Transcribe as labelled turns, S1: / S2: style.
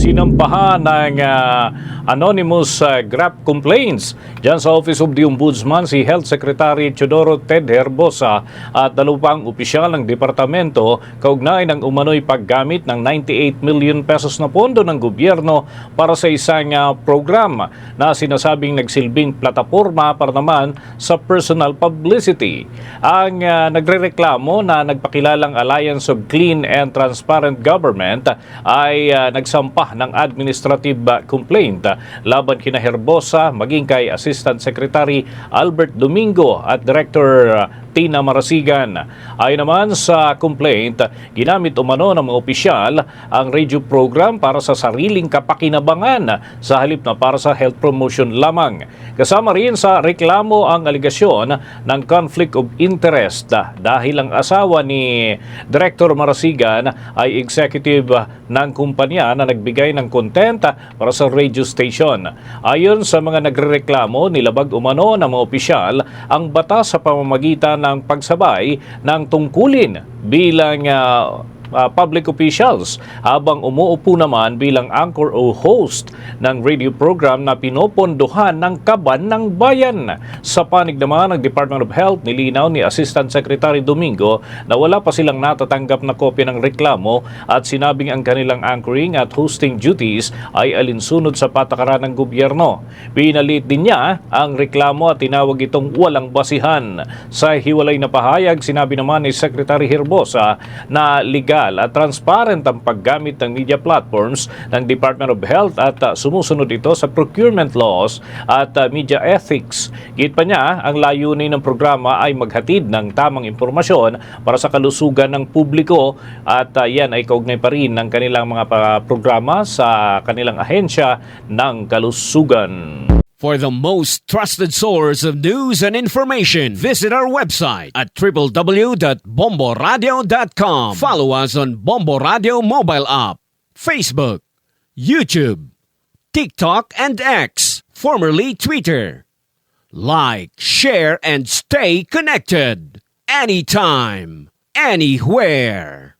S1: sinampahan ng anonymous grab complaints dyan sa Office of the Ombudsman si Health Secretary Teodoro Ted Herbosa at dalawang opisyal ng departamento kaugnay ng umano'y paggamit ng 98 million pesos na pondo ng gobyerno para sa isang program na sinasabing nagsilbing plataporma para naman sa personal publicity. Ang nagrereklamo na nagpakilalang Alliance of Clean and Transparent Government ay nagsampah ng administrative complaint laban kina Herbosa maging kay Assistant Secretary Albert Domingo at Director Tina Marasigan. Ayon naman sa complaint, ginamit umano ng mga opisyal ang radio program para sa sariling kapakinabangan sa halip na para sa health promotion lamang. Kasama rin sa reklamo ang aligasyon ng conflict of interest dahil ang asawa ni Director Marasigan ay executive ng kumpanya na nagbigay ng content para sa radio station. Ayon sa mga nagrereklamo, nilabag umano ng mga opisyal ang batas sa pamamagitan ng pagsabay ng tungkulin bilang public officials habang umuupo naman bilang anchor o host ng radio program na pinopondohan ng kaban ng bayan. Sa panig naman ng Department of Health, nilinaw ni Assistant Secretary Domingo na wala pa silang natatanggap na kopya ng reklamo at sinabing ang kanilang anchoring at hosting duties ay alinsunod sa patakaran ng gobyerno. Pinalit din niya ang reklamo at tinawag itong walang basihan. Sa hiwalay na pahayag, sinabi naman ni Secretary Herbosa na legal at transparent ang paggamit ng media platforms ng Department of Health at sumusunod ito sa procurement laws at media ethics. Git pa niya, ang layunin ng programa ay maghatid ng tamang impormasyon para sa kalusugan ng publiko at yan ay kaugnay pa rin ng kanilang mga programa sa kanilang ahensya ng kalusugan.
S2: For the most trusted source of news and information, visit our website at www.bomboradio.com. Follow us on Bombo Radio mobile app, Facebook, YouTube, TikTok, and X, formerly Twitter. Like, share, and stay connected. Anytime, anywhere.